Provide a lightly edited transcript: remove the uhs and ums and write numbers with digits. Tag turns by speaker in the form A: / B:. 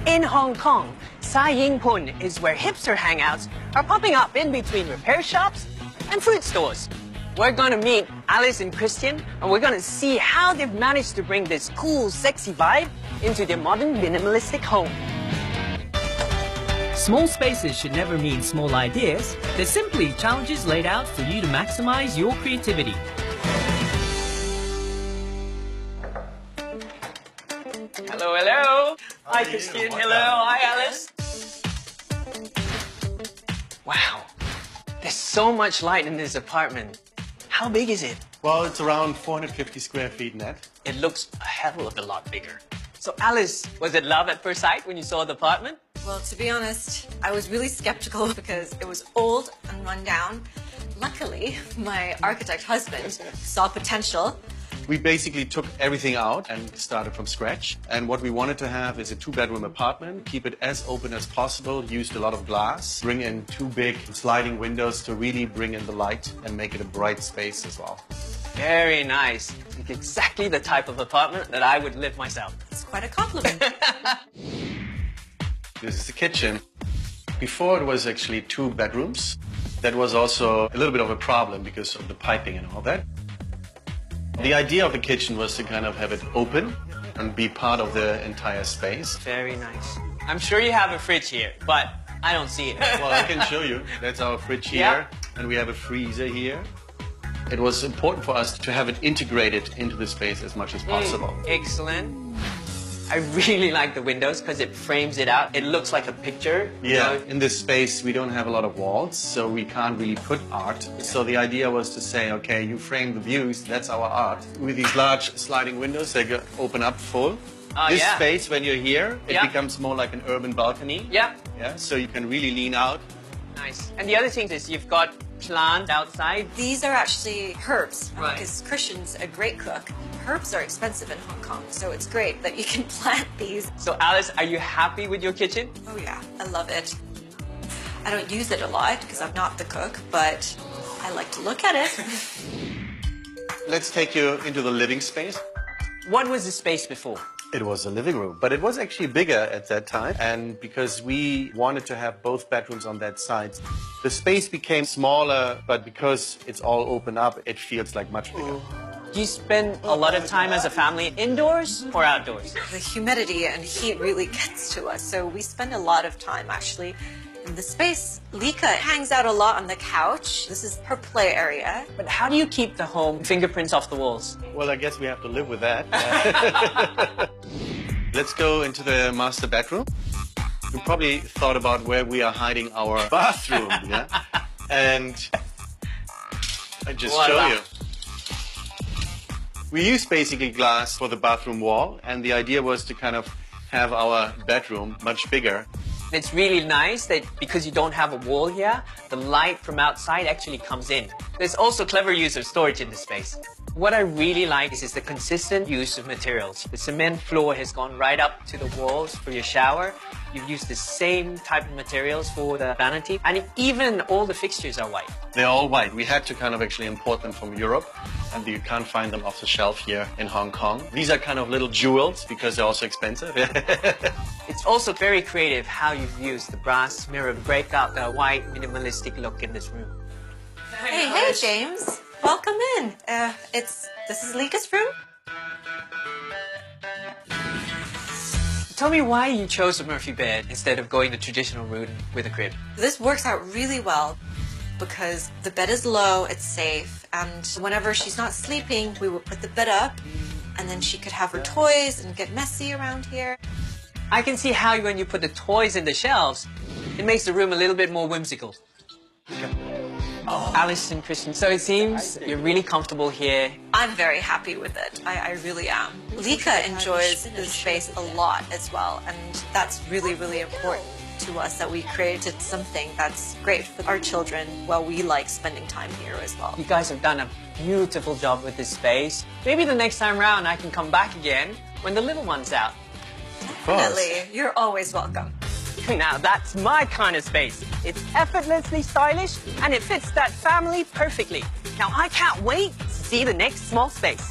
A: In Hong Kong, Sai Ying Pun is where hipster hangouts are popping up in between repair shops and fruit stores. We're going to meet Alice and Christian, and we're going to see how they've managed to bring this cool, sexy vibe into their modern, minimalistic home.
B: Small spaces should never mean small ideas. They're simply challenges laid out for you to maximize your creativity.
A: Hello, hello. Hi, Christian. Hello. Hi, Alice. Wow. There's so much light in this apartment. How big is it?
C: Well, it's around 450 square feet net.
A: It looks a hell of a lot bigger. So, Alice, was it love at first sight when you saw the apartment?
D: Well, to be honest, I was really skeptical because it was old and run down. Luckily, my architect husband saw potential.
C: We basically took everything out and started from scratch. And what we wanted to have is a 2-bedroom apartment, keep it as open as possible, used a lot of glass, bring in 2 big sliding windows to really bring in the light and make it a bright space as well.
A: Very nice. It's exactly the type of apartment that I would live myself.
D: It's quite a compliment.
C: This is the kitchen. Before it was actually 2 bedrooms. That was also a little bit of a problem because of the piping and all that. The idea of the kitchen was to kind of have it open and be part of the entire space.
A: Very nice. I'm sure you have a fridge here, but I don't see it.
C: Well, I can show you. That's our fridge here,
A: Yeah.
C: and we have a freezer here. It was important for us to have it integrated into the space as much as possible.
A: Excellent. I really like the windows because it frames it out. It looks like a picture.
C: Yeah,
A: You know?
C: in this space we don't have a lot of walls, so we can't really put art. So the idea was to say, okay, you frame the views, that's our art. With these large sliding windows, they open up full. This
A: yeah.
C: space, when you're here, it
A: Yeah.
C: becomes more like an urban balcony.
A: Yeah.
C: Yeah, so you can really lean out.
A: Nice. And the other thing is you've got plants outside.
D: These are actually herbs,
A: Right.
D: because Christian's a great cook. Herbs are expensive in Hong Kong, so it's great that you can plant these.
A: So Alice, are you happy with your kitchen?
D: Oh yeah, I love it. I don't use it a lot because I'm not the cook, but I like to look at it.
C: Let's take you into the living space.
A: What was the space before?
C: It was a living room, but it was actually bigger at that time. And because we wanted to have both bedrooms on that side, the space became smaller, but because it's all open up, it feels like much bigger.
A: Do you spend a lot of time as a family indoors or outdoors?
D: The humidity and heat really gets to us, so we spend a lot of time actually in the space. Lika hangs out a lot on the couch. This is her play area.
A: But how do you keep the home fingerprints off the walls?
C: Well, I guess we have to live with that. Let's go into the master bedroom. You probably thought about where we are hiding our bathroom, yeah? And I just
A: Voila.
C: show you. We use basically glass for the bathroom wall, and the idea was to kind of have our bedroom much bigger.
A: It's really nice that because you don't have a wall here, the light from outside actually comes in. There's also clever use of storage in the space. What I really like is the consistent use of materials. The cement floor has gone right up to the walls for your shower. You've used the same type of materials for the vanity, and even all the fixtures are white.
C: They're all white. We had to kind of actually import them from Europe, and you can't find them off the shelf here in Hong Kong. These are kind of little jewels because they're also expensive.
A: It's also very creative how you've used the brass mirror to break out the white minimalistic look in this room.
D: Hey, James. Welcome in. This is Lika's room.
A: Tell me why you chose a Murphy bed instead of going the traditional route with a crib.
D: This works out really well because the bed is low, it's safe, and whenever she's not sleeping, we will put the bed up, and then she could have her toys and get messy around here.
A: I can see how when you put the toys in the shelves, it makes the room a little bit more whimsical. Oh, Alice and Christian, so it seems you're really comfortable here.
D: I'm very happy with it. I really am. Lika enjoys the space a lot as well, and that's really, really important to us that we created something that's great for our children while we like spending time here as well.
A: You guys have done a beautiful job with this space. Maybe the next time round I can come back again when the little one's out.
D: Definitely. You're always welcome.
A: Now that's my kind of space. It's effortlessly stylish and it fits that family perfectly. Now I can't wait to see the next small space.